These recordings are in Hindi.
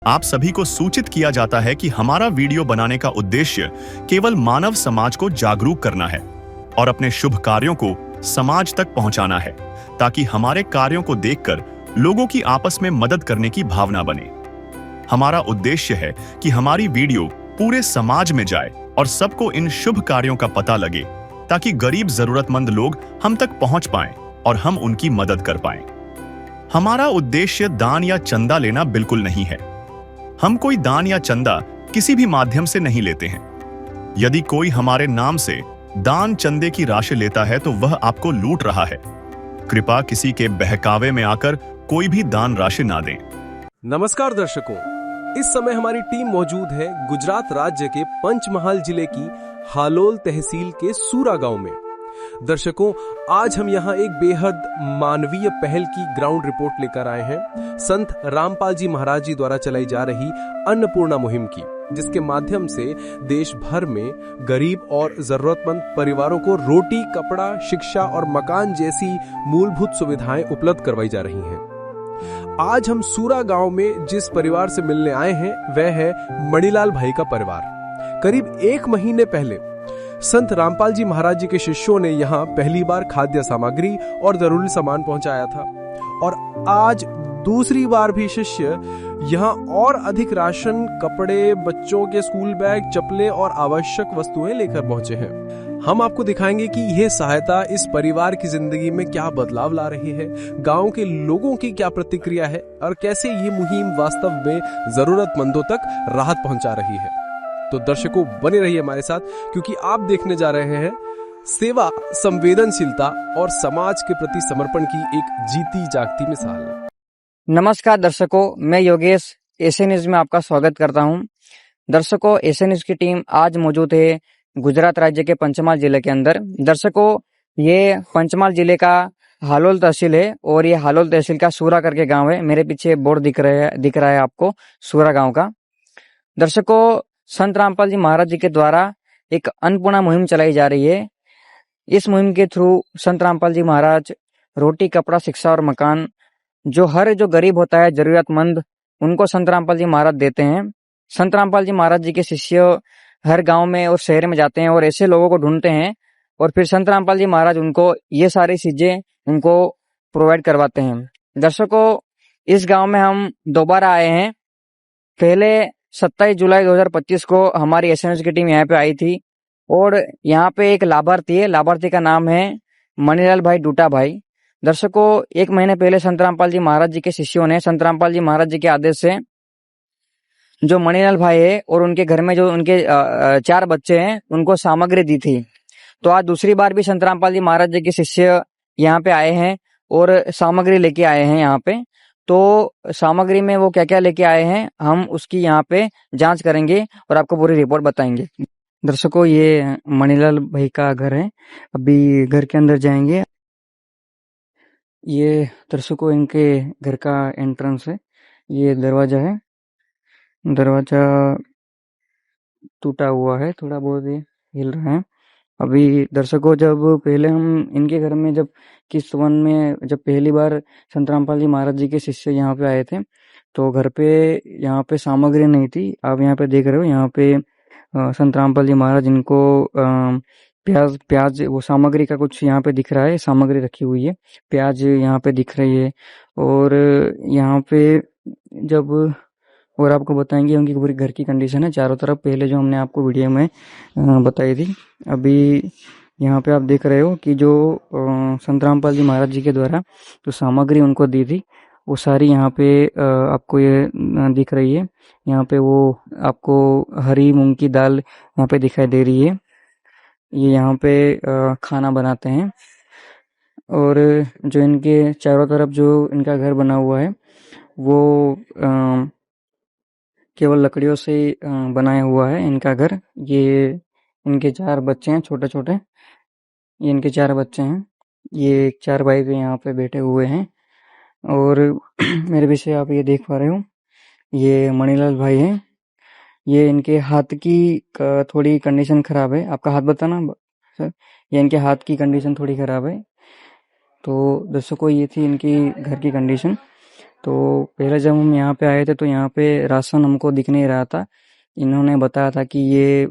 आप सभी को सूचित किया जाता है कि हमारा वीडियो बनाने का उद्देश्य केवल मानव समाज को जागरूक करना है और अपने शुभ कार्यों को समाज तक पहुंचाना है, ताकि हमारे कार्यों को देखकर लोगों की आपस में मदद करने की भावना बने। हमारा उद्देश्य है कि हमारी वीडियो पूरे समाज में जाए और सबको इन शुभ कार्यों का पता लगे, ताकि गरीब जरूरतमंद लोग हम तक पहुंच पाएं और हम उनकी मदद कर पाएं। हमारा उद्देश्य दान या चंदा लेना बिल्कुल नहीं है। हम कोई दान या चंदा किसी भी माध्यम से नहीं लेते हैं। यदि कोई हमारे नाम से दान चंदे की राशि लेता है तो वह आपको लूट रहा है। कृपया किसी के बहकावे में आकर कोई भी दान राशि ना दें। नमस्कार दर्शकों, इस समय हमारी टीम मौजूद है गुजरात राज्य के पंचमहाल जिले की हालोल तहसील के सूरा गांव में। दर्शकों, आज हम यहाँ एक बेहद मानवीय पहल की ग्राउंड रिपोर्ट लेकर आए हैं संत रामपाल जी महाराज जी द्वारा चलाई जा रही अन्नपूर्णा मुहिम की, जिसके माध्यम से देश भर में गरीब और जरूरतमंद परिवारों को रोटी, कपड़ा, शिक्षा और मकान जैसी मूलभूत सुविधाएं उपलब्ध करवाई जा रही हैं। आज हम सूरा गांव में जिस परिवार से मिलने आए हैं वह है मणिलाल भाई का परिवार। करीब 1 महीने पहले संत रामपाल जी महाराज जी के शिष्यों ने यहाँ पहली बार खाद्य सामग्री और जरूरी सामान पहुंचाया था, और आज दूसरी बार भी शिष्य यहाँ और अधिक राशन, कपड़े, बच्चों के स्कूल बैग, चप्पलें और आवश्यक वस्तुएं लेकर पहुंचे हैं। हम आपको दिखाएंगे कि यह सहायता इस परिवार की जिंदगी में क्या बदलाव ला रही है, गांव के लोगों की क्या प्रतिक्रिया है और कैसे ये मुहिम वास्तव में जरूरतमंदों तक राहत पहुंचा रही है। तो दर्शकों, बने रहिए हमारे साथ, क्योंकि आप देखने जा रहे हैं सेवा, संवेदनशीलता और समाज के प्रति समर्पण की एक जीती जागती मिसाल। नमस्कार दर्शकों, मैं योगेश एशिया न्यूज में आपका स्वागत करता हूं। दर्शकों, एशिया न्यूज की टीम आज मौजूद है गुजरात राज्य के पंचमहाल जिले के अंदर। दर्शकों, ये पंचमहाल जिले का हालोल तहसील है और ये हालोल तहसील का सूरा करके गांव है। मेरे पीछे बोर्ड दिख रहा है आपको, सूरा गांव का। दर्शकों, संत रामपाल जी महाराज जी के द्वारा एक अन्नपूर्णा मुहिम चलाई जा रही है। इस मुहिम के थ्रू संत रामपाल जी महाराज रोटी, कपड़ा, शिक्षा और मकान जो गरीब होता है, जरूरतमंद, उनको संत रामपाल जी महाराज देते हैं। संत रामपाल जी महाराज जी के शिष्य हर गांव में और शहर में जाते हैं और ऐसे लोगों को ढूंढते हैं, और फिर संत रामपाल जी महाराज उनको ये सारी चीजें उनको प्रोवाइड करवाते हैं। दर्शकों, इस गांव में हम दोबारा आए हैं। पहले 27 जुलाई 2025 को हमारी एसएनएस की टीम यहाँ पे आई थी और यहाँ पे एक लाभार्थी है। लाभार्थी का नाम है मणिलाल भाई डूटा भाई। दर्शकों, 1 महीने पहले संत रामपाल जी महाराज जी के शिष्यों ने संत रामपाल जी महाराज जी के आदेश से जो मणिलाल भाई है और उनके घर में जो उनके 4 बच्चे हैं उनको सामग्री दी थी। तो आज दूसरी बार भी संत रामपाल जी महाराज जी के शिष्य यहाँ पे आए हैं और सामग्री लेके आए हैं यहाँ पे। तो सामग्री में वो क्या क्या लेके आए हैं, हम उसकी यहाँ पे जांच करेंगे और आपको पूरी रिपोर्ट बताएंगे। दर्शकों, ये मणिलाल भाई का घर है। अभी घर के अंदर जाएंगे। ये दर्शकों, इनके घर का एंट्रेंस है। ये दरवाजा है। दरवाजा टूटा हुआ है, थोड़ा बहुत ये हिल रहा है। अभी दर्शकों, जब पहले हम इनके घर में जब किस्त 1 में जब पहली बार संत रामपाल जी महाराज जी के शिष्य यहाँ पे आए थे, तो घर पे यहाँ पे सामग्री नहीं थी। आप यहाँ पे देख रहे हो, यहाँ पे संत रामपाल जी महाराज इनको प्याज वो सामग्री का कुछ यहाँ पे दिख रहा है, सामग्री रखी हुई है, प्याज यहाँ पे दिख रही है। और यहाँ पे जब और आपको बताएंगे उनकी पूरी घर की कंडीशन है चारों तरफ, पहले जो हमने आपको वीडियो में बताई थी। अभी यहाँ पे आप देख रहे हो कि जो संत रामपाल जी महाराज जी के द्वारा जो सामग्री उनको दी थी वो सारी यहाँ पे आपको ये दिख रही है। यहाँ पे वो आपको हरी मूंग की दाल यहाँ पे दिखाई दे रही है। ये यहाँ पे खाना बनाते हैं। और जो इनके चारों तरफ जो इनका घर बना हुआ है वो केवल लकड़ियों से बनाया हुआ है इनका घर। ये इनके 4 बच्चे हैं, छोटे छोटे। ये इनके 4 बच्चे हैं। ये 4 भाई भी यहाँ पे बैठे हुए हैं। और मेरे पीछे आप ये देख पा रहे हो, ये मणिलाल भाई हैं। ये इनके हाथ की थोड़ी कंडीशन खराब है। आपका हाथ बताना सर। ये इनके हाथ की कंडीशन थोड़ी खराब है। तो दर्शकों, ये थी इनकी घर की कंडीशन। तो पहले जब हम यहाँ पे आए थे तो यहाँ पे राशन हमको दिख नहीं रहा था। इन्होंने बताया था कि ये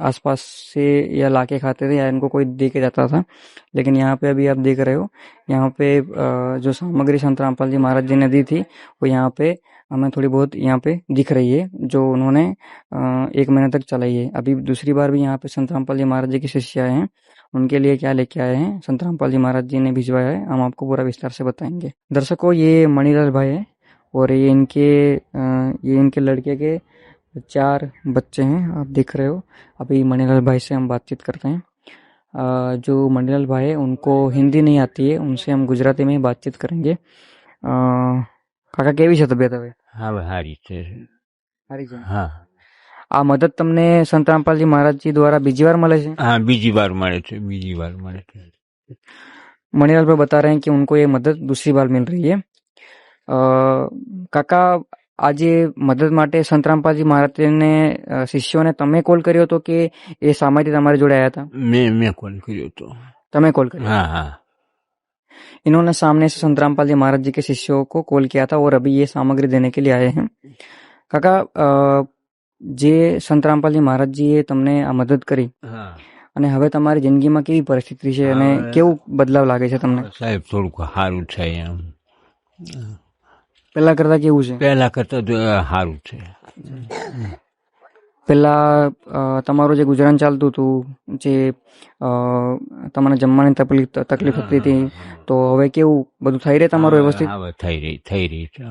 आसपास से या लाके खाते थे या इनको कोई दे के जाता था। लेकिन यहाँ पे अभी आप देख रहे हो, यहाँ पे जो सामग्री संत रामपाल जी महाराज जी ने दी थी वो यहाँ पे हमें थोड़ी बहुत यहाँ पे दिख रही है, जो उन्होंने 1 महीने तक चलाई है। अभी दूसरी बार भी यहाँ पे संत रामपाल जी महाराज जी के शिष्य आए हैं, उनके लिए क्या लेके आए हैं संत रामपाल जी महाराज जी ने भिजवाया है, हम आपको पूरा विस्तार से बताएंगे। दर्शकों, ये मणिलाल भाई है और ये इनके लड़के के 4 बच्चे हैं, आप देख रहे हो। अभी मणिलाल भाई से हम बातचीत करते हैं। जो मणिलाल भाई है उनको हिंदी नहीं आती है, उनसे हम गुजराती में ही बातचीत करेंगे। કાકા કેવી છે તબિયત હવે? હા સારી છે. સારી છે. હા આ મદદ તમને સંત રામપાલજી મહારાજજી દ્વારા બીજી વાર મળે છે? હા બીજી વાર મળે છે, બીજી વાર મળે છે. मणिलाल भाई बता रहे हैं कि उनको ये मदद दूसरी बार मिल रही है। કાકા, आज ये मदद માટે સંત રામપાલજી મહારાજને શિષ્યોને તમે કોલ કર્યો હતો કે એ સામેથી તમારી જોડે આયા હતા? મેં કોલ કર્યો હતો. તમે કોલ કર્યો? हाँ हाँ इन्होंने सामने से संत रामपाल जी महाराज जी के शिष्यों को कॉल किया था और अभी ये सामग्री देने के लिए आए हैं। काका, જે સંત રામપાલજી મહારાજજીએ તમને આ મદદ કરી હા અને હવે તમારી જિંદગીમાં કેવી પરિસ્થિતિ છે અને કેવું બદલાવ લાગે છે તમને? સાહેબ થોડુંક સારું છે એમ. પહેલા કરતા કેવું છે? પહેલા કરતા તો સારું છે. પહેલા તમારું જે ગુજરાન ચાલતું હતું, જે તમને જમવાની તકલીફ થતી હતી, તો હવે કેવું બધું થઈ રહે તમારું વ્યવસ્થિત? હવે થઈ રહી છે.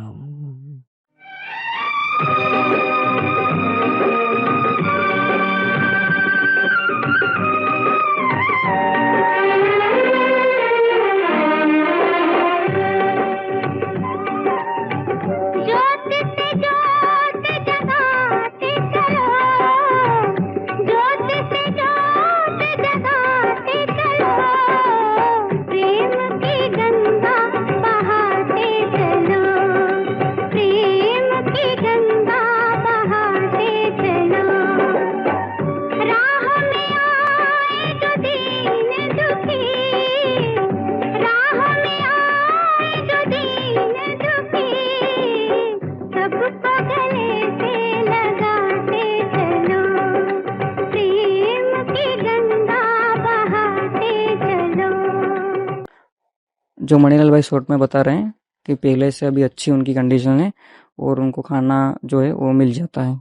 जो मणिलाल भाई शॉर्ट में बता रहे हैं कि पहले से अभी अच्छी उनकी कंडीशन है और उनको खाना जो है वो मिल जाता है।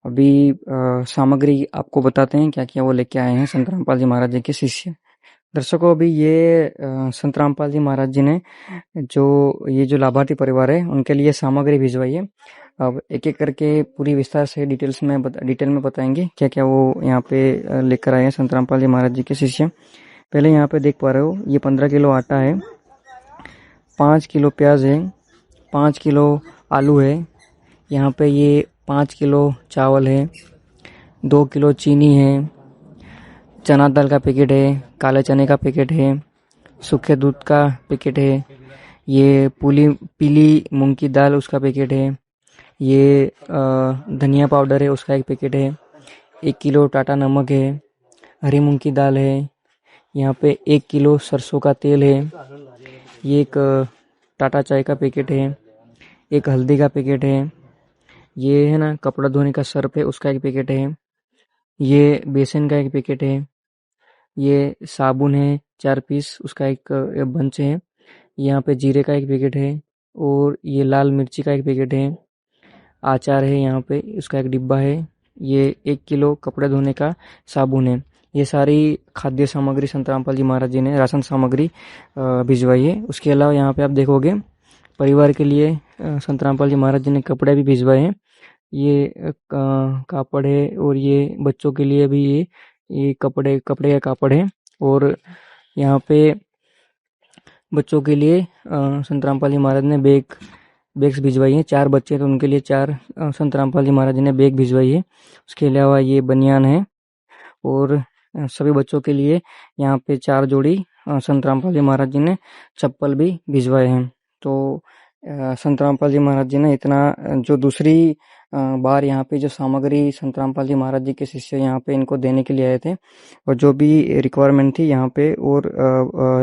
अभी सामग्री आपको बताते हैं क्या क्या वो लेके आए हैं संत रामपाल जी महाराज जी के शिष्य। दर्शकों, अभी ये संत रामपाल जी महाराज जी ने जो लाभार्थी परिवार है उनके लिए सामग्री भिजवाई है। अब एक एक करके पूरी विस्तार से डिटेल में बताएंगे क्या क्या वो यहाँ पे लेकर आए हैं संत रामपाल जी महाराज जी के शिष्य। पहले यहाँ पे देख पा रहे हो, ये 15 किलो आटा है, 5 किलो प्याज है, 5 किलो आलू है, यहाँ पे ये 5 किलो चावल है, 2 किलो चीनी है, चना दाल का पैकेट है, काले चने का पैकेट है, सूखे दूध का पैकेट है, ये पीली मूंग की दाल उसका पैकेट है, ये धनिया पाउडर है उसका एक पैकेट है, 1 किलो टाटा नमक है, हरी मूंग की दाल है, यहाँ पे 1 किलो सरसों का तेल है, ये एक टाटा चाय का पैकेट है, एक हल्दी का पैकेट है, ये है ना कपड़ा धोने का सर्फ है उसका एक पैकेट है, ये बेसन का एक पैकेट है, ये साबुन है 4 पीस उसका एक बंच है, यहाँ पे जीरे का एक पैकेट है और ये लाल मिर्ची का एक पैकेट है, आचार है यहाँ पे उसका एक डिब्बा है, ये 1 किलो कपड़े धोने का साबुन है। ये सारी खाद्य सामग्री संत रामपाल जी महाराज जी ने राशन सामग्री भिजवाई है। उसके अलावा यहाँ पे आप देखोगे परिवार के लिए संत रामपाल जी महाराज जी ने कपड़े भी भिजवाए हैं। ये कापड़ है और ये बच्चों के लिए भी ये कपड़े का कापड़ है और यहाँ पे बच्चों के लिए संत रामपाल जी महाराज ने बैग्स भिजवाई है। 4 बच्चे तो उनके लिए 4 संत रामपाल जी महाराज जी ने बैग भिजवाई है। उसके अलावा ये बनियान है और सभी बच्चों के लिए यहाँ पे 4 जोड़ी संत रामपाल जी महाराज जी ने चप्पल भी भिजवाए हैं। तो संत रामपाल जी महाराज जी ने इतना जो दूसरी बार यहाँ पे जो सामग्री संत रामपाल जी महाराज जी के शिष्य यहाँ पे इनको देने के लिए आए थे और जो भी रिक्वायरमेंट थी यहाँ पे और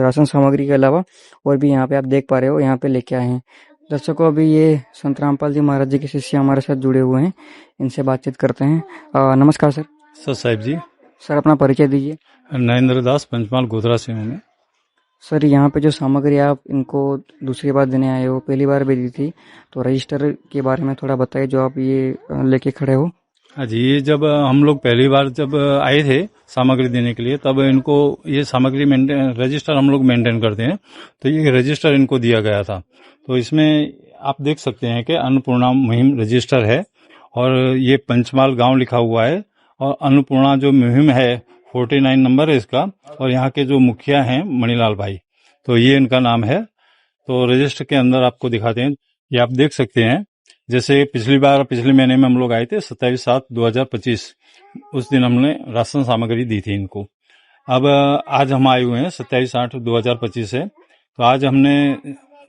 राशन सामग्री के अलावा और भी यहाँ पे आप देख पा रहे हो यहाँ पे लेके आए हैं। दर्शकों, अभी ये संत रामपाल जी महाराज जी के शिष्य हमारे साथ जुड़े हुए हैं, इनसे बातचीत करते हैं। नमस्कार सर। सर साहिब जी, सर अपना परिचय दीजिए। नरेंद्र दास पंचमहाल गोधरा से हूँ मैं। सर यहाँ पे जो सामग्री आप इनको दूसरी बार देने आए हो, पहली बार भी दी थी, तो रजिस्टर के बारे में थोड़ा बताइए जो आप ये लेके खड़े हो। हाँ जी, ये जब हम लोग पहली बार जब आए थे सामग्री देने के लिए, तब इनको ये सामग्री रजिस्टर हम लोग मेंटेन करते हैं, तो ये रजिस्टर इनको दिया गया था। तो इसमें आप देख सकते हैं कि अन्नपूर्णा मुहिम रजिस्टर है और ये पंचमहाल गांव लिखा हुआ है, और अन्नपूर्णा जो मुहिम है 49 नंबर है इसका, और यहाँ के जो मुखिया हैं मणिलाल भाई, तो ये इनका नाम है। तो रजिस्टर के अंदर आपको दिखाते हैं, ये आप देख सकते हैं। जैसे पिछले महीने में हम लोग आए थे 27/7/2025, उस दिन हमने राशन सामग्री दी थी इनको। अब आज हम आए हुए हैं 27/8/2025 से, तो आज हमने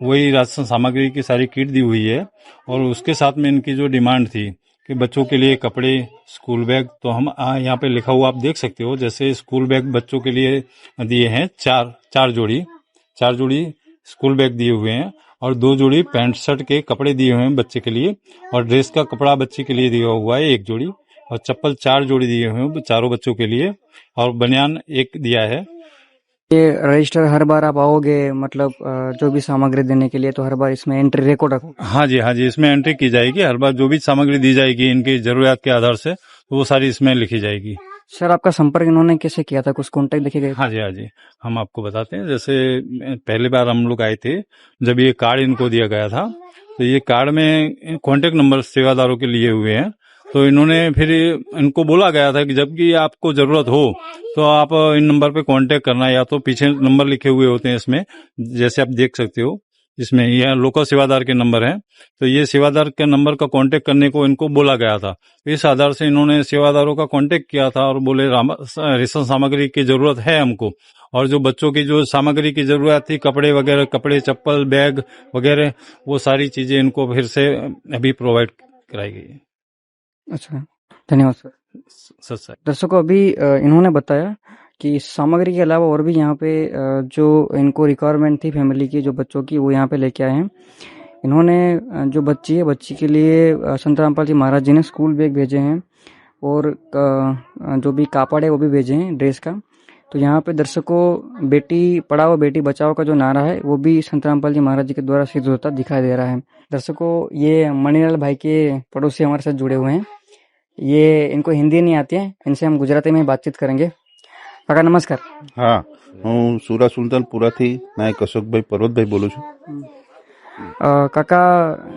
वही राशन सामग्री की सारी किट दी हुई है, और उसके साथ में इनकी जो डिमांड थी कि बच्चों के लिए कपड़े, स्कूल बैग, तो हम यहाँ पे लिखा हुआ आप देख सकते हो। जैसे स्कूल बैग बच्चों के लिए दिए हैं चार जोड़ी स्कूल बैग दिए हुए हैं, और 2 जोड़ी पैंट शर्ट के कपड़े दिए हुए हैं बच्चे के लिए, और ड्रेस का कपड़ा बच्चे के लिए दिया हुआ है 1 जोड़ी, और चप्पल 4 जोड़ी दिए हुए हैं चारों बच्चों के लिए, और बनियान 1 दिया है। ये रजिस्टर हर बार आप आओगे, मतलब जो भी सामग्री देने के लिए, तो हर बार इसमें एंट्री रिकॉर्ड रखो। हाँ जी, इसमें एंट्री की जाएगी। हर बार जो भी सामग्री दी जाएगी इनकी जरूरत के आधार से, तो वो सारी इसमें लिखी जाएगी। सर आपका संपर्क इन्होंने कैसे किया था, कुछ कॉन्टेक्ट देखे गए? हाँ जी, हम आपको बताते हैं। जैसे पहली बार हम लोग आए थे, जब ये कार्ड इनको दिया गया था, तो ये कार्ड में कॉन्टेक्ट नंबर सेवादारों के लिए हुए हैं, तो इन्होंने फिर इनको बोला गया था कि जब भी आपको जरूरत हो तो आप इन नंबर पे कांटेक्ट करना, या तो पीछे नंबर लिखे हुए होते हैं इसमें, जैसे आप देख सकते हो इसमें, यह लोकल सेवादार के नंबर हैं, तो ये सेवादार के नंबर का कांटेक्ट करने को इनको बोला गया था। इस आधार से इन्होंने सेवादारों का कांटेक्ट किया था और बोले राशन सामग्री की जरूरत है हमको, और जो बच्चों की जो सामग्री की जरूरत थी, कपड़े वगैरह, कपड़े, चप्पल, बैग वगैरह, वो सारी चीजें इनको फिर से अभी प्रोवाइड कराई गई है। अच्छा, धन्यवाद सर। सर दर्शकों, अभी इन्होंने बताया कि इस सामग्री के अलावा और भी यहाँ पे जो इनको रिक्वायरमेंट थी फैमिली की, जो बच्चों की, वो यहाँ पे लेके आए हैं। इन्होंने जो बच्ची के लिए संत रामपाल जी महाराज जी ने स्कूल बैग भेजे हैं, और जो भी कापड़ है वो भी भेजे हैं ड्रेस का। तो यहाँ पे दर्शकों, बेटी पढ़ाओ बेटी बचाओ का जो नारा है, वो भी संत रामपाल जी महाराज जी के द्वारा सिद्ध होता दिखाई दे रहा है। दर्शकों, ये मणिलाल भाई के पड़ोसी हमारे साथ जुड़े हुए हैं। ये इनको हिंदी नहीं आती है, इनसे हम गुजराती में बातचीत करेंगे। काका नमस्कार। हाँ, હું સુરા સુલતાનપુરાથી નાયક અશોકભાઈ પર્વતભાઈ બોલું છું। કાકા,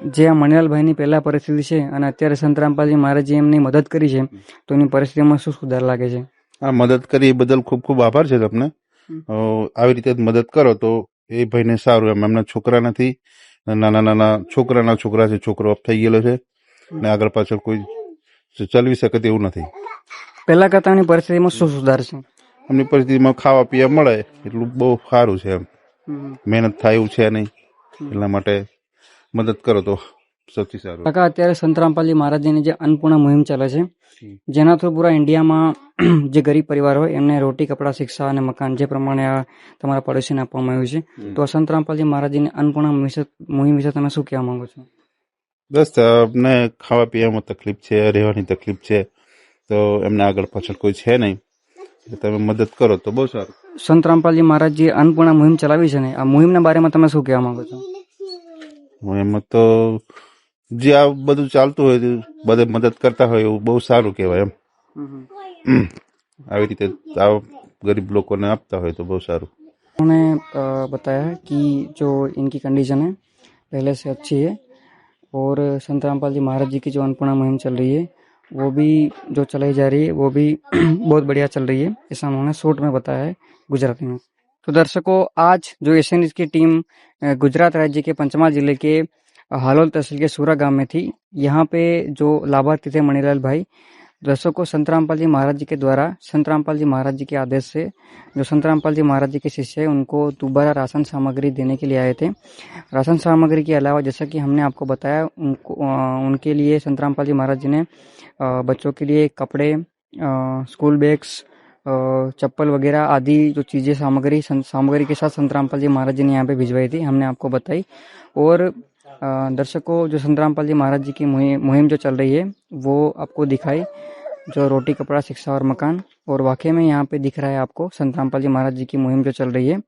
જે આ મણિલાલભાઈની પહેલા પરિસ્થિતિ છે અને અત્યારે સંત રામપાલજી મહારાજે એમની મદદ કરી છે, તો એની પરિસ્થિતિમાં શું સુધાર લાગે છે? આ મદદ કરી એ બદલ ખૂબ ખૂબ આભાર છે તમને। આવી રીતે મદદ કરો તો એ ભાઈને સારું, એમના છોકરા નથી, નાના છોકરા છે, છોકરો ઓફ થઈ ગયેલો છે ને આગળ પાછળ કોઈ ચલાવી શકે તેવું નથી। પહેલા કરતા એની પરિસ્થિતિમાં શું સુધાર છે? એમની પરિસ્થિતિમાં ખાવા પીવા મળે એટલું બહુ સારું છે, એમ મહેનત થાય એવું છે નહીં, એટલા માટે મદદ કરો તો સૌથી સારું। કાકા, અત્યારે સંત રામપાલજી મહારાજની જે અન્નપૂર્ણા મુહિમ ચાલે છે, જેના થ્રુ પૂરા ઇન્ડિયામાં જે ગરીબ પરિવાર હોય એમને રોટી, કપડા, શિક્ષા અને મકાન જે પ્રમાણે આ તમારા પડોશીને આપવામાં આવ્યું છે, તો સંત રામપાલજી મહારાજની અન્નપૂર્ણા મુહિમ વિશે તમે શું કહેવા માંગો છો? બસ અમને ખાવા પીવામાં તકલીફ છે, રહેવાની તકલીફ છે, તો એમને આગળ પાછળ કોઈ છે નહીં, તમે મદદ કરો તો બહુ સારું। સંત રામપાલજી મહારાજજી અન્નપૂર્ણા મુહિમ ચલાવી છે ને, આ મુહિમના બારેમાં તમે શું કહેવા માંગો છો? એમાં તો જે આ બધું ચાલતું હોય બધે મદદ કરતા હોય એવું બહુ સારું કહેવાય એમ। આવી રીતે આ ગરીબ લોકોને આપતા હોય તો બહુ સારું। उन्होंने बताया कि जो इनकी कंडीशन है पहले से अच्छी है, और संत रामपाल जी महाराज जी की जो अन्नपूर्णा मुहिम चल रही है वो भी जो चलाई जा रही है वो भी बहुत बढ़िया चल रही है, ऐसा उन्होंने शॉर्ट में बताया है गुजराती में। तो दर्शकों, आज जो एशियन न्यूज़ की टीम गुजरात राज्य के पंचमहाल जिले के हालोल तहसील के सूरा गांव में थी, यहाँ पे जो लाभार्थी थे मणिलाल भाई, दर्शकों, संत रामपाल जी महाराज जी के द्वारा, संत रामपाल जी महाराज जी के आदेश से जो संत रामपाल जी महाराज जी के शिष्य है उनको दोबारा राशन सामग्री देने के लिए आए थे। राशन सामग्री के अलावा, जैसा कि हमने आपको बताया, उनके लिए संत रामपाल जी महाराज जी ने बच्चों के लिए कपड़े, स्कूल बैग्स, चप्पल वगैरह आदि जो चीज़ें सामग्री के साथ संत रामपाल जी महाराज जी ने यहाँ पे भिजवाई थी, हमने आपको बताई। और दर्शकों, जो संत रामपाल जी महाराज जी की मुहिम जो चल रही है वो आपको दिखाई, जो रोटी कपड़ा शिक्षा और मकान, और वाकई में यहाँ पे दिख रहा है आपको संत रामपाल जी महाराज जी की मुहिम जो चल रही है।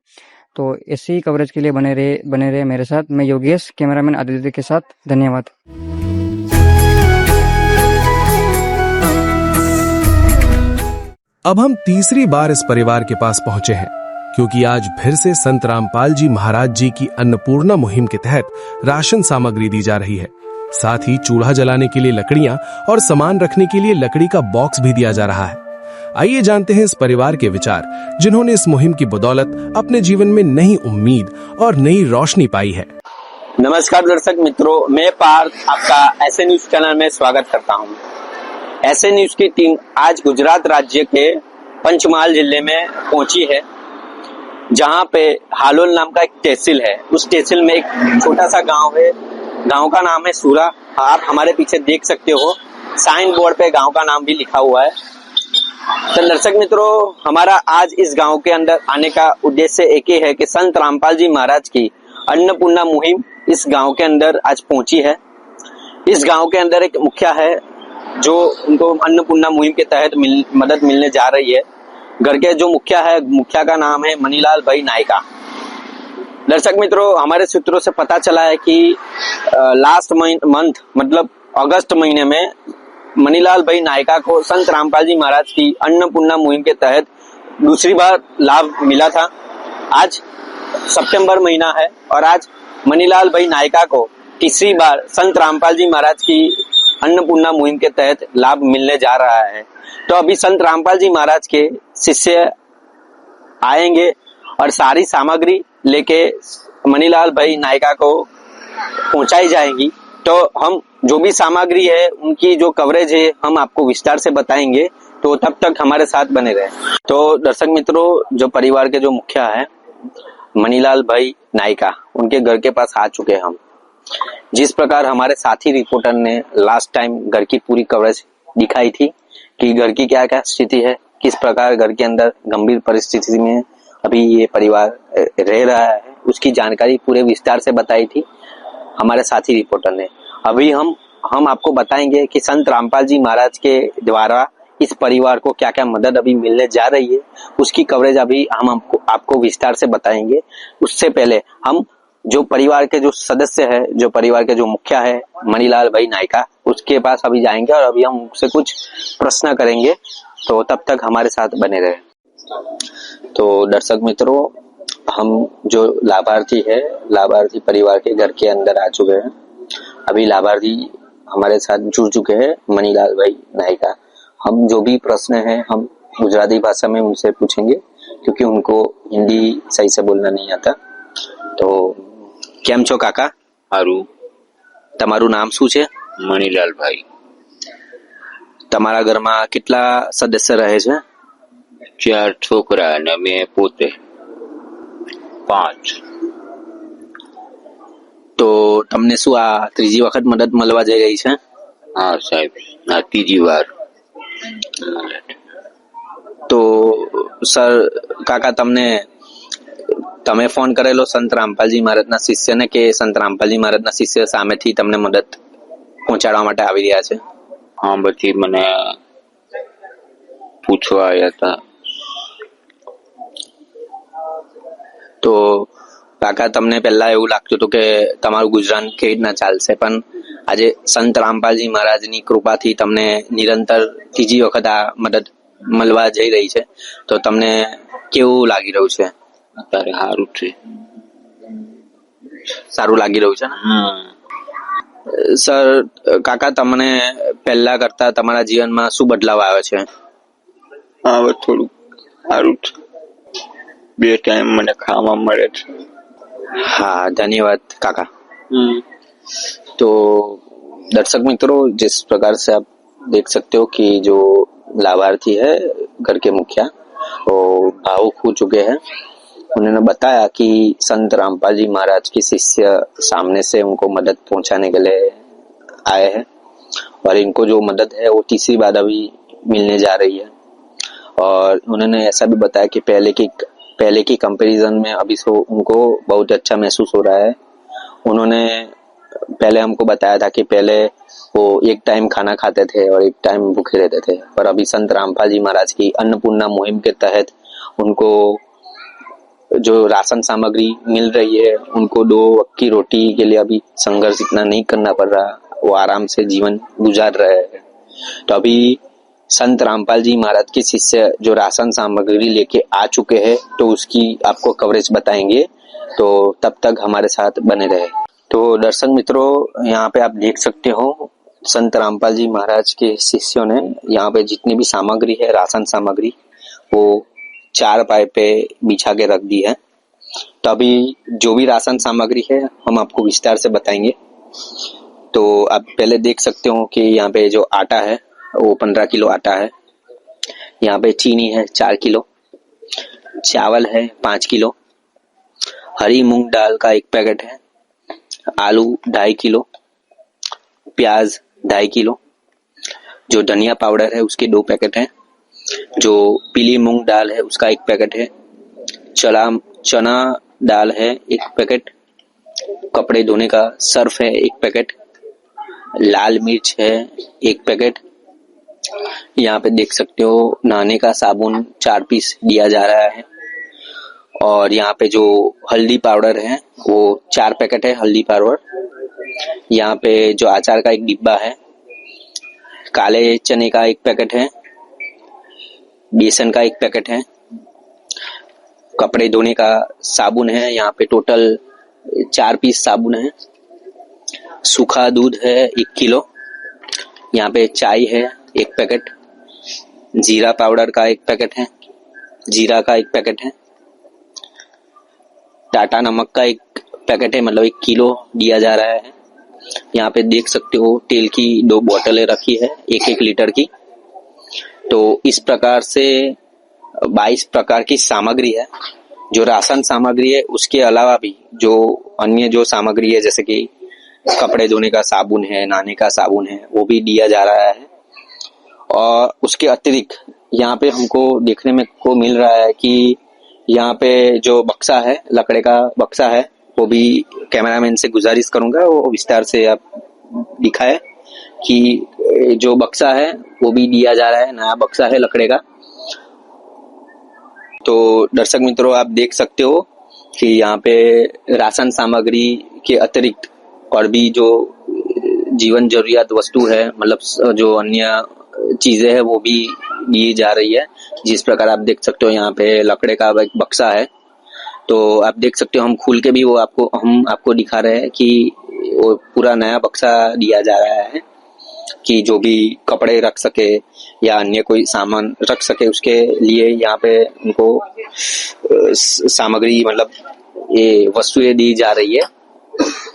तो ऐसी कवरेज के लिए बने रहे मेरे साथ। मैं योगेश, कैमरामैन आदित्य के साथ। धन्यवाद। अब हम तीसरी बार इस परिवार के पास पहुंचे हैं, क्योंकि आज फिर से संत रामपाल जी महाराज जी की अन्नपूर्णा मुहिम के तहत राशन सामग्री दी जा रही है। साथ ही चूल्हा जलाने के लिए लकड़ियां और सामान रखने के लिए लकड़ी का बॉक्स भी दिया जा रहा है। आइए जानते हैं इस परिवार के विचार, जिन्होंने इस मुहिम की बदौलत अपने जीवन में नई उम्मीद और नई रोशनी पाई है। नमस्कार दर्शक मित्रों, मैं पार्थ आपका ऐसे न्यूज चैनल में स्वागत करता हूं। ऐसे न्यूज की टीम आज गुजरात राज्य के पंचमहाल जिले में पहुंची है, जहां पे हालोल नाम का एक तहसील है। उस तहसील में एक छोटा सा गांव है, गांव का नाम है सूरा। आप हमारे पीछे देख सकते हो, साइन बोर्ड पे गांव का नाम भी लिखा हुआ है। तो दर्शक मित्रों, हमारा आज इस गांव के अंदर आने का उद्देश्य एक ही है कि संत रामपाल जी महाराज की अन्नपूर्णा मुहिम इस गांव के अंदर आज पहुंची है। इस गांव के अंदर एक मुखिया है जो उनको अन्नपूर्णा मुहिम के तहत मदद मिलने जा रही है। घर के जो मुखिया है, मुखिया का नाम है मनीलाल भाई नायका। दर्शक मित्रों, हमारे सूत्रों से पता चला है कि लास्ट मंथ मतलब अगस्त महीने में मनीलाल भाई नायका को संत रामपाल जी महाराज की अन्नपूर्णा मुहिम के तहत दूसरी बार लाभ मिला था। आज सितंबर महीना है और आज मनीलाल भाई नायका को तीसरी बार संत रामपाल जी महाराज की अन्नपूर्णा मुहिम के तहत लाभ मिलने जा रहा है। तो अभी संत रामपाल जी महाराज के शिष्य आएंगे और सारी सामग्री लेके मनीलाल भाई नायका को पहुंचाई जाएगी। तो हम जो भी सामग्री है उनकी जो कवरेज है हम आपको विस्तार से बताएंगे, तो तब तक हमारे साथ बने रहे। तो दर्शक मित्रों, जो परिवार के जो मुखिया है मनीलाल भाई नायका, उनके घर के पास आ चुके हैं हम। जिस प्रकार हमारे साथी रिपोर्टर ने लास्ट टाइम घर की पूरी कवरेज दिखाई थी कि घर की क्या क्या स्थिति है, किस प्रकार घर के अंदर गंभीर परिस्थिति में अभी ये परिवार रह रहा है, उसकी जानकारी पूरे विस्तार से बताई थी हमारे साथी रिपोर्टर ने। अभी हम आपको बताएंगे कि संत रामपाल जी महाराज के द्वारा इस परिवार को क्या क्या मदद अभी मिलने जा रही है, उसकी कवरेज अभी हम आपको विस्तार से बताएंगे। उससे पहले हम जो परिवार के जो सदस्य है, जो परिवार के जो मुखिया है मनीलाल भाई नायका, उसके पास अभी जाएंगे और अभी हम उससे कुछ प्रश्न करेंगे। तो तब तक हमारे साथ बने रहे। तो दर्शक मित्रों, हम जो लाभार्थी है, लाभार्थी परिवार के घर के अंदर आ चुके हैं। अभी लाभार्थी हमारे साथ जुड़ चुके हैं मनीलाल भाई नायका। हम जो भी प्रश्न है हम गुजराती भाषा में उनसे पूछेंगे, क्योंकि उनको हिंदी सही से बोलना नहीं आता। तो केम छो काका? हारू। તમારું નામ શું છે? મણીલાલ ભાઈ। તમારા ઘરમાં કેટલા સદસ્ય રહે છે? 4 છોકરા અને મેં પોતે 5। તો તમને શું આ ત્રીજી વખત મદદ મળવા જઈ રહી છે? હા સાહેબ, આ ત્રીજી વાર। તો સર કાકા, તમે ફોન કરેલો સંત રામપાલજી મહારાજના શિષ્યને કે સંત રામપાલજી મહારાજના શિષ્ય સામેથી તમને મદદ પહોંચાડવા માટે આવી રહ્યા છે? હા, પછી મને પૂછવા આવ્યા હતા। તો કાકા, તમને પહેલા એવું લાગતું હતું કે તમારું ગુજરાન કેવી રીતના ચાલશે, પણ આજે સંત રામપાલજી મહારાજની કૃપાથી તમને નિરંતર ત્રીજી વખત આ મદદ મળવા જઈ રહી છે, તો તમને કેવું લાગી રહ્યું છે? અત્યારે સારું છે। સારું લાગી રહ્યું છે ને? સર કાકા, તમને પહેલા કરતા તમારા જીવનમાં શું બદલાવ આવ્યો છે? હવે થોડું સારું છે, 2 ટાઈમ મને ખાવા મળે છે। हाँ, धन्यवाद काका। तो दर्शक मित्रों, जिस प्रकार से आप देख सकते हो कि जो लाभार्थी है घर के मुखिया वो भावुक हो चुके हैं। उन्होंने बताया कि संत रामपाल जी महाराज के शिष्य सामने से उनको मदद पहुंचाने के लिए आए हैं और इनको जो मदद है वो तीसरी बार अभी मिलने जा रही है। और उन्होंने ऐसा भी बताया कि पहले की कंपैरिजन में अभी उनको बहुत अच्छा महसूस हो रहा है। उन्होंने पहले हमको बताया था कि पहले वो एक टाइम खाना खाते थे और एक टाइम भूखे रहते थे, पर अभी संत रामपाल जी महाराज की अन्नपूर्णा मुहिम के तहत उनको जो राशन सामग्री मिल रही है, उनको 2 वक्त की रोटी के लिए अभी संघर्ष इतना नहीं करना पड़ रहा, वो आराम से जीवन गुजार रहे हैं। तो अभी संत रामपाल जी महाराज के शिष्य जो राशन सामग्री लेके आ चुके हैं, तो उसकी आपको कवरेज बताएंगे, तो तब तक हमारे साथ बने रहे। तो दर्शक मित्रों, यहाँ पे आप देख सकते हो संत रामपाल जी महाराज के शिष्यों ने यहाँ पे जितनी भी सामग्री है, राशन सामग्री, वो 4 पाए पे बिछा के रख दी है। तो अभी जो भी राशन सामग्री है हम आपको विस्तार से बताएंगे। तो आप पहले देख सकते हो कि यहाँ पे जो आटा है वो 15 किलो आटा है, यहाँ पे चीनी है 4 किलो, चावल है 5 किलो, हरी मूंग दाल का 1 पैकेट है, आलू 2.5 किलो, प्याज 2.5 किलो, जो धनिया पाउडर है उसके 2 पैकेट हैं, जो पीली मूंग दाल है उसका 1 पैकेट है, चना दाल है 1 पैकेट, कपड़े धोने का सर्फ है 1 पैकेट, लाल मिर्च है 1 पैकेट, यहाँ पे देख सकते हो नहाने का साबुन 4 पीस दिया जा रहा है, और यहाँ पे जो हल्दी पाउडर है वो 4 पैकेट है हल्दी पाउडर, यहाँ पे जो अचार का 1 डिब्बा है, काले चने का 1 पैकेट है, बेसन का 1 पैकेट है, कपड़े धोने का साबुन है, यहाँ पे टोटल 4 पीस साबुन है, सूखा दूध है 1 किलो, यहाँ पे चाय है 1 पैकेट, जीरा पाउडर का 1 पैकेट है, जीरा का 1 पैकेट है, टाटा नमक का 1 पैकेट है, मतलब 1 किलो दिया जा रहा है। यहाँ पे देख सकते हो तेल की 2 बोतलें रखी है 1-1 लीटर की। तो इस प्रकार से 22 प्रकार की सामग्री है। जो राशन सामग्री है उसके अलावा भी जो अन्य जो सामग्री है, जैसे कि कपड़े धोने का साबुन है, नहाने का साबुन है, वो भी दिया जा रहा है। और उसके अतिरिक्त यहाँ पे हमको देखने में को मिल रहा है कि यहाँ पे जो बक्सा है, लकड़े का बक्सा है, वो भी कैमरामैन से गुजारिश करूंगा वो विस्तार से आप दिखाए कि जो बक्सा है वो भी दिया जा रहा है, नया बक्सा है लकड़े का। तो दर्शक मित्रों, आप देख सकते हो कि यहाँ पे राशन सामग्री के अतिरिक्त और भी जो जीवन जरूरियात वस्तु है, मतलब जो अन्य चीजें हैं वो भी दी जा रही है। जिस प्रकार आप देख सकते हो यहाँ पे लकड़े का एक बक्सा है, तो आप देख सकते हो हम खोल के भी हम आपको दिखा रहे हैं कि वो पूरा नया बक्सा दिया जा रहा है कि जो भी कपड़े रख सके या अन्य कोई सामान रख सके, उसके लिए यहाँ पे उनको सामग्री, मतलब ये वस्तुएं दी जा रही है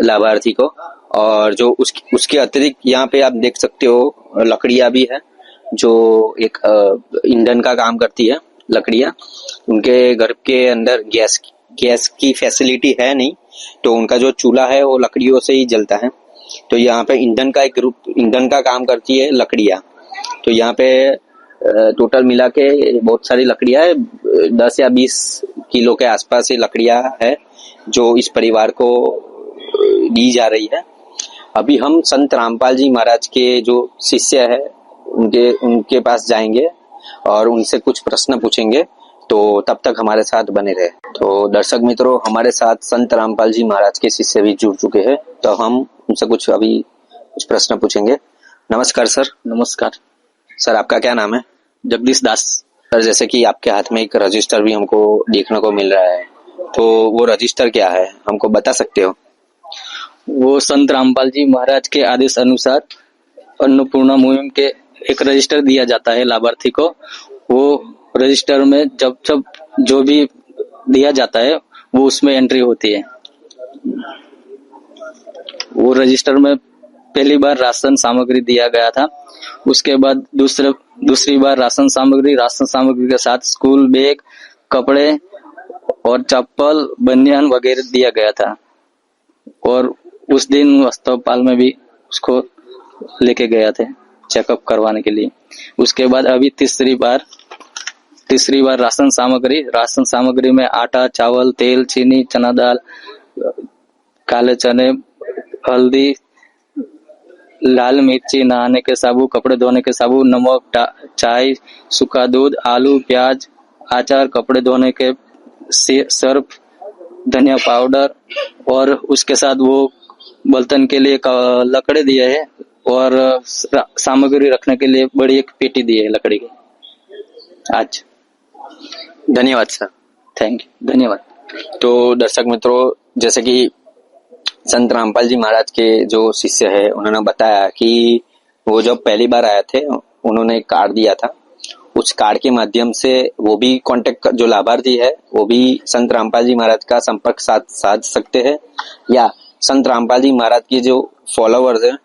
लाभार्थी को। और जो उसके अतिरिक्त यहाँ पे आप देख सकते हो लकड़ियां भी है, जो एक ईंधन का काम करती है लकड़ियां। उनके घर के अंदर गैस की फैसिलिटी है नहीं, तो उनका जो चूल्हा है वो लकड़ियों से ही जलता है। तो यहाँ पे ईंधन का एक ग्रुप, ईंधन का काम करती है लकड़ियां। तो यहाँ पे टोटल मिला के बहुत सारी लकड़ियां है, 10 या 20 किलो के आसपास ये लकड़ियां है जो इस परिवार को दी जा रही है। अभी हम संत रामपाल जी महाराज के जो शिष्य है उनके पास जाएंगे और उनसे कुछ प्रश्न पूछेंगे, तो तब तक हमारे साथ बने रहे। तो दर्शक मित्रों, हमारे साथ संत रामपाल जी महाराज के शिष्य भी जुड़ चुके हैं, तो हम उनसे कुछ प्रश्न पूछेंगे। नमस्कार सर। नमस्कार सर, आपका क्या नाम है? जगदीश दास। सर, जैसे कि आपके हाथ में एक रजिस्टर भी हमको देखने को मिल रहा है, तो वो रजिस्टर क्या है, हमको बता सकते हो? वो संत रामपाल जी महाराज के आदेश अनुसार अन्नपूर्णा मुहिम के एक रजिस्टर दिया जाता है लाभार्थी को। वो रजिस्टर में जब जो भी दिया जाता है वो उसमें एंट्री होती है। वो रजिस्टर में पहली बार राशन सामग्री दिया गया था, उसके बाद दूसरी बार राशन सामग्री के साथ स्कूल बैग, कपड़े और चप्पल, बनियान वगैरह दिया गया था। और उस दिन अस्पताल में भी उसको लेके गए थे चेकअप करवाने के लिए। उसके बाद अभी तीसरी बार राशन सामग्री में आटा, चावल, तेल, चीनी, चना दाल, काले चने, हल्दी, लाल मिर्ची, नहाने के साबुन, कपड़े धोने के साबुन, नमक, चाय, सूखा दूध, आलू, प्याज, अचार, कपड़े धोने के सर्फ, धनिया पाउडर और उसके साथ वो बर्तन के लिए लकड़ी दिए है और सामग्री रखने के लिए बड़ी एक पेटी दी है लकड़ी की। आज धन्यवाद सर। थैंक यू, धन्यवाद। तो दर्शक मित्रों, जैसे कि संत रामपाल जी महाराज के जो शिष्य है उन्होंने बताया कि वो जब पहली बार आए थे उन्होंने एक कार्ड दिया था, उस कार्ड के माध्यम से वो भी कांटेक्ट, जो लाभार्थी है वो भी संत रामपाल जी महाराज का संपर्क साध सकते हैं, या संत रामपाल जी महाराज के जो फॉलोअर्स हैं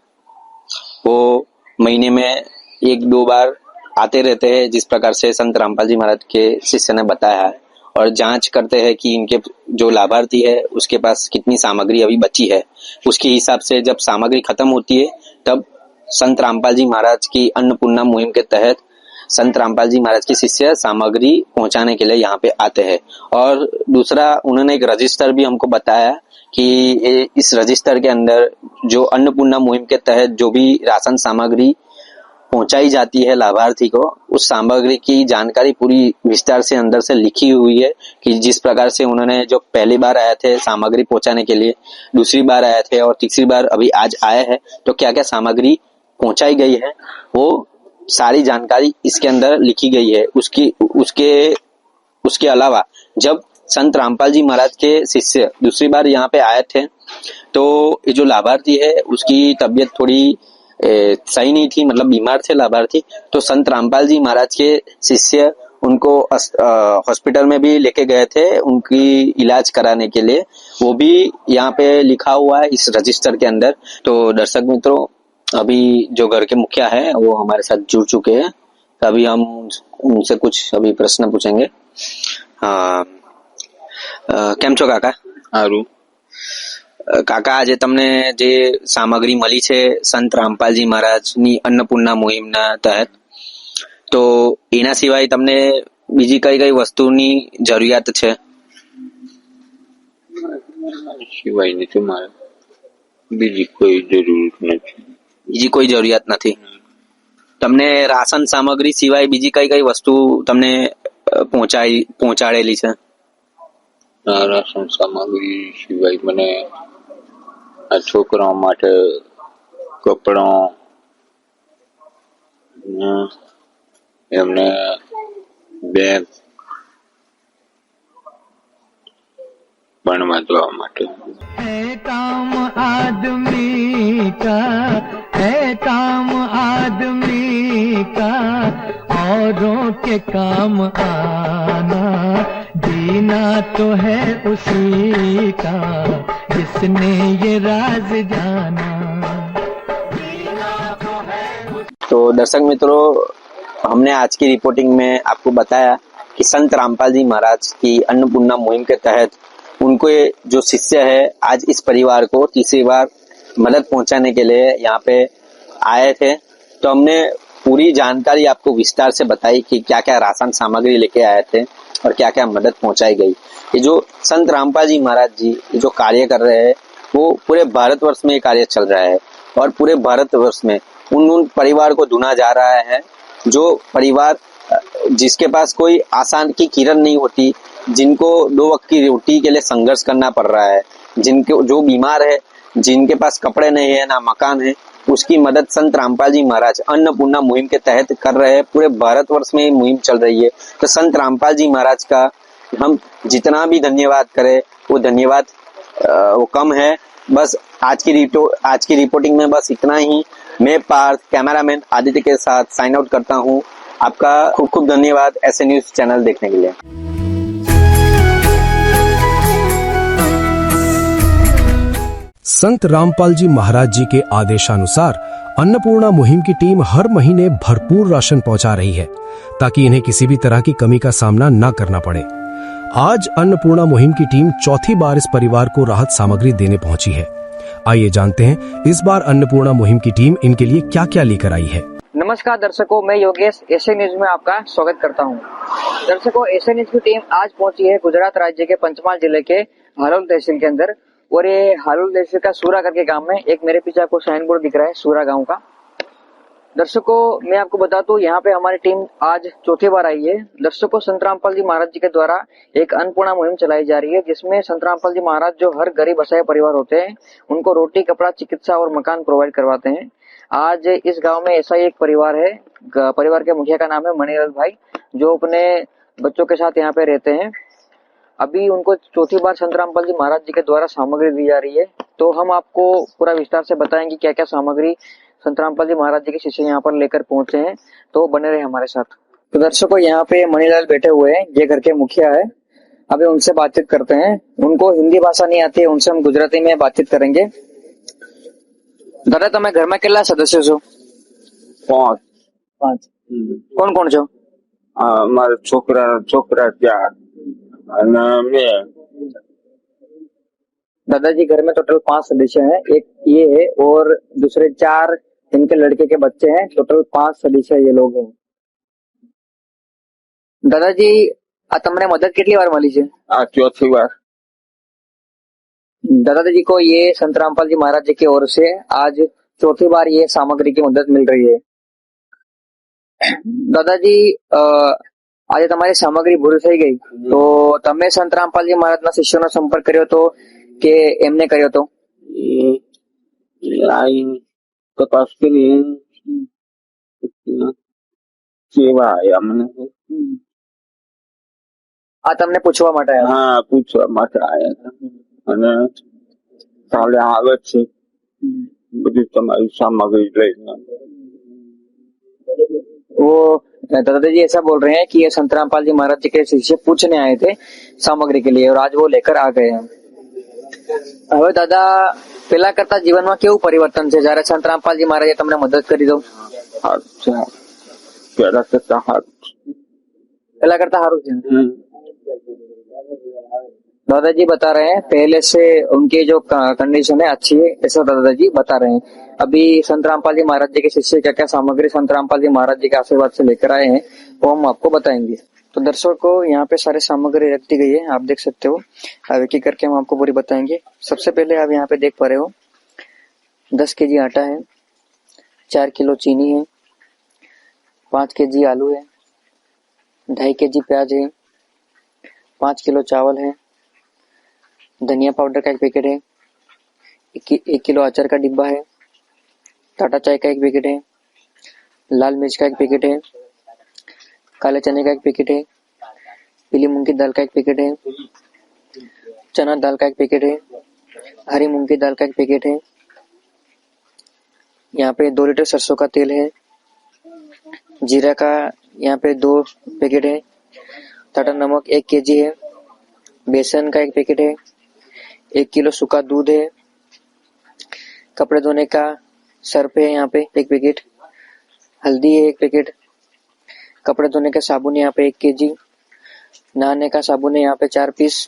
वो महीने में 1-2 बार आते रहते हैं, जिस प्रकार से संत रामपाल जी महाराज के शिष्य ने बताया है, और जांच करते हैं कि इनके जो लाभार्थी है उसके पास कितनी सामग्री अभी बची है। उसके हिसाब से जब सामग्री खत्म होती है तब संत रामपाल जी महाराज की अन्नपूर्णा मुहिम के तहत संत रामपाल जी महाराज के शिष्य सामग्री पहुंचाने के लिए यहाँ पे आते हैं। और दूसरा, उन्होंने एक रजिस्टर भी हमको बताया कि इस रजिस्टर के अंदर जो अन्नपूर्णा मुहिम के तहत जो भी राशन सामग्री पहुंचाई जाती है लाभार्थी को, उस सामग्री की जानकारी पूरी विस्तार से अंदर से लिखी हुई है कि जिस प्रकार से उन्होंने जो पहली बार आए थे सामग्री पहुंचाने के लिए, दूसरी बार आए थे और तीसरी बार अभी आज आए हैं, तो क्या क्या सामग्री पहुंचाई गई है वो सारी जानकारी इसके अंदर लिखी गई है। उसके अलावा जब संत रामपाल जी महाराज के शिष्य दूसरी बार यहाँ पे आए थे तो ये जो लाभार्थी है उसकी तबीयत थोड़ी सही नहीं थी, मतलब बीमार थे लाभार्थी, तो संत रामपाल जी महाराज के शिष्य उनको हॉस्पिटल में भी लेके गए थे उनकी इलाज कराने के लिए, वो भी यहाँ पे लिखा हुआ है इस रजिस्टर के अंदर। तो दर्शक मित्रों, अभी जो घर के मुखिया है वो हमारे साथ जुड़ चुके हैं, तो अभी हम उनसे कुछ अभी प्रश्न पूछेंगे। हाँ, કેમ છો કાકા? સારું। કાકા, આજે તમને જે સામગ્રી મળી છે સંત રામપાલજી મહારાજની અન્નપૂર્ણા મુહિમના તહેત, તો એના સિવાય તમને બીજી કઈ કઈ વસ્તુની જરૂરિયાત છે? સિવાયની તો મારે બીજી કોઈ જરૂર નથી। બીજી કોઈ જરૂરિયાત નથી? તમને રાશન સામગ્રી સિવાય બીજી કઈ કઈ વસ્તુ તમને પહોંચાડેલી છે? રાશન સામગ્રી સિવાય મને આ છોકરાઓ માટે કપડાં, એમને બેગ ભણવા જવા માટે। काम आदमी का है, काम आदमी का औरों के काम आना, जीना तो है उसी का जिसने ये राज जाना। तो दर्शक मित्रों, हमने आज की रिपोर्टिंग में आपको बताया कि संत रामपाल जी महाराज की अन्नपूर्णा मुहिम के तहत उनको जो शिष्य है आज इस परिवार को तीसरी बार मदद पहुंचाने के लिए यहाँ पे आए थे। तो हमने पूरी जानकारी आपको विस्तार से बताई कि क्या क्या राशन सामग्री लेके आए थे और क्या क्या मदद पहुंचाई गई। ये जो संत रामपाल जी महाराज जी जो कार्य कर रहे हैं वो पूरे भारतवर्ष में ये कार्य चल रहा है, और पूरे भारतवर्ष में उन परिवार को ढूंढा जा रहा है जो परिवार जिसके पास कोई आसान की किरण नहीं होती, जिनको 2 वक्त की रोटी के लिए संघर्ष करना पड़ रहा है, जिनके जो बीमार है, जिनके पास कपड़े नहीं है ना मकान है, उसकी मदद संत रामपाल जी महाराज अन्नपूर्णा मुहिम के तहत कर रहे हैं। पूरे भारतवर्ष में ये मुहिम चल रही है। तो संत रामपाल जी महाराज का हम जितना भी धन्यवाद करें वो धन्यवाद वो कम है। बस आज की रिपोर्टिंग में बस इतना ही। मैं पार्थ, कैमरामैन आदित्य के साथ साइन आउट करता हूँ। आपका खूब खूब धन्यवाद ऐसे न्यूज चैनल देखने के लिए। संत रामपाल जी महाराज जी के आदेशानुसार अन्नपूर्णा मुहिम की टीम हर महीने भरपूर राशन पहुंचा रही है ताकि इन्हें किसी भी तरह की कमी का सामना न करना पड़े। आज अन्नपूर्णा मुहिम की टीम चौथी बार इस परिवार को राहत सामग्री देने पहुंची है। आइए जानते हैं इस बार अन्नपूर्णा मुहिम की टीम इनके लिए क्या क्या लेकर आई है। नमस्कार दर्शकों, मैं योगेश एसए न्यूज में आपका स्वागत करता हूं। दर्शकों, एसए न्यूज की टीम आज पहुंची है गुजरात राज्य के पंचमहाल जिले के हालोल तहसील के अंदर और ये हालोल तहसील का सूरा करके गांव में एक मेरे पीछे आपको साइन बोर्ड दिख रहा है सूरा गांव का। दर्शकों मैं आपको बता दूं यहाँ पे हमारी टीम आज चौथी बार आई है। दर्शकों संत रामपाल जी महाराज जी के द्वारा एक अन्नपूर्णा मुहिम चलाई जा रही है जिसमें संत रामपाल जी महाराज जो हर गरीब असहाय परिवार होते हैं उनको रोटी कपड़ा चिकित्सा और मकान प्रोवाइड करवाते हैं। आज इस गाँव में ऐसा ही एक परिवार है, परिवार के मुखिया का नाम है मणिलाल भाई, जो अपने बच्चों के साथ यहाँ पे रहते हैं। अभी उनको चौथी बार संत रामपाल जी महाराज जी के द्वारा सामग्री दी जा रही है, तो हम आपको पूरा विस्तार से बताएंगे क्या क्या सामग्री संत रामपाल जी महाराज जी के शिष्य यहाँ पर लेकर पहुंचे हैं, तो बने रहे हमारे साथ। तो दर्शकों यहाँ पे मणिलाल बैठे हुए हैं, ये घर के मुखिया है। अभी उनसे बातचीत करते हैं। उनको हिंदी भाषा नहीं आती है, उनसे हम गुजराती में बातचीत करेंगे। दादा તમે ઘરમાં કેટલા સદસ્યો છો? 5 કોણ કોણ છો? મારા છોકરા 4 અને મેં। दादाजी घर में टोटल 5 सदस्य हैं, एक ये है और दूसरे 4 इनके लड़के के बच्चे हैं। टोटल 5 सदस्य ये लोग हैं। दादाजी आ તમને મદદ કેટલી વાર મળી છે? આ ચોથી વાર। दादाजी को ये संत रामपाल जी महाराज जी की ओर से आज चौथी बार ये सामग्री की मदद मिल रही है। दादाजी આજે તમારી સામગ્રી પૂરી થઈ ગઈ, તો તમે સંત રામપાલ जी महाराज ના શિષ્યોનો સંપર્ક કર્યો તો કે એમને કર્યો તો? તપાસ કરી કેવા આયા મને। આ તમને પૂછવા માટે આવ્યા? હા પૂછવા માટે આયા હતા અને કાલે આવે છે બધી તમારી સામગ્રી લઈને। वो दादाजी ऐसा बोल रहे हैं कि ये संत रामपाल जी महाराज जी के शिष्य पूछने आए थे सामग्री के लिए और आज वो लेकर आ गए हैं। હવે દાદા પેલા કરતા જીવનમાં કેવું પરિવર્તન છે જયારે સંત રામપાલજી મહારાજે તમને મદદ કરી દો? પેલા કરતા સારું છે। दादाजी बता रहे हैं पहले से उनकी जो कंडीशन है अच्छी है, ऐसा दादाजी बता रहे हैं। अभी संत रामपाल जी महाराज जी के शिष्य क्या क्या सामग्री संत रामपाल जी महाराज जी के आशीर्वाद से लेकर आए हैं वो हम आपको बताएंगे। तो दर्शकों यहाँ पे सारे सामग्री रख दी गई है, आप देख सकते हो। अब एक एक करके हम आपको पूरी बताएंगे। सबसे पहले आप यहाँ पे देख पा रहे हो 10 केजी आटा है, 4 किलो चीनी है, 5 केजी आलू है, 2.5 केजी प्याज है, 5 किलो चावल है, धनिया पाउडर का 1 पैकेट है, 1 किलो अचार का डिब्बा है, टाटा चाय का 1 पैकेट है, लाल मिर्च का 1 पैकेट है, काले चने का 1 पैकेट है, पीली मूंग की दाल का 1 पैकेट है, चना दाल का 1 पैकेट है, हरी मूंग की दाल का 1 पैकेट है, यहाँ पे 2 लीटर सरसों का तेल है, जीरा का यहाँ पे 2 पैकेट है, टाटा नमक 1 केजी है, बेसन का 1 पैकेट है, 1 किलो सूखा दूध है, कपड़े धोने का सर्फ है यहाँ पे 1 पैकेट, हल्दी है 1 पैकेट, कपड़े धोने का साबुन यहाँ पे 1 केजी, नहाने का साबुन है यहाँ पे 4 पीस।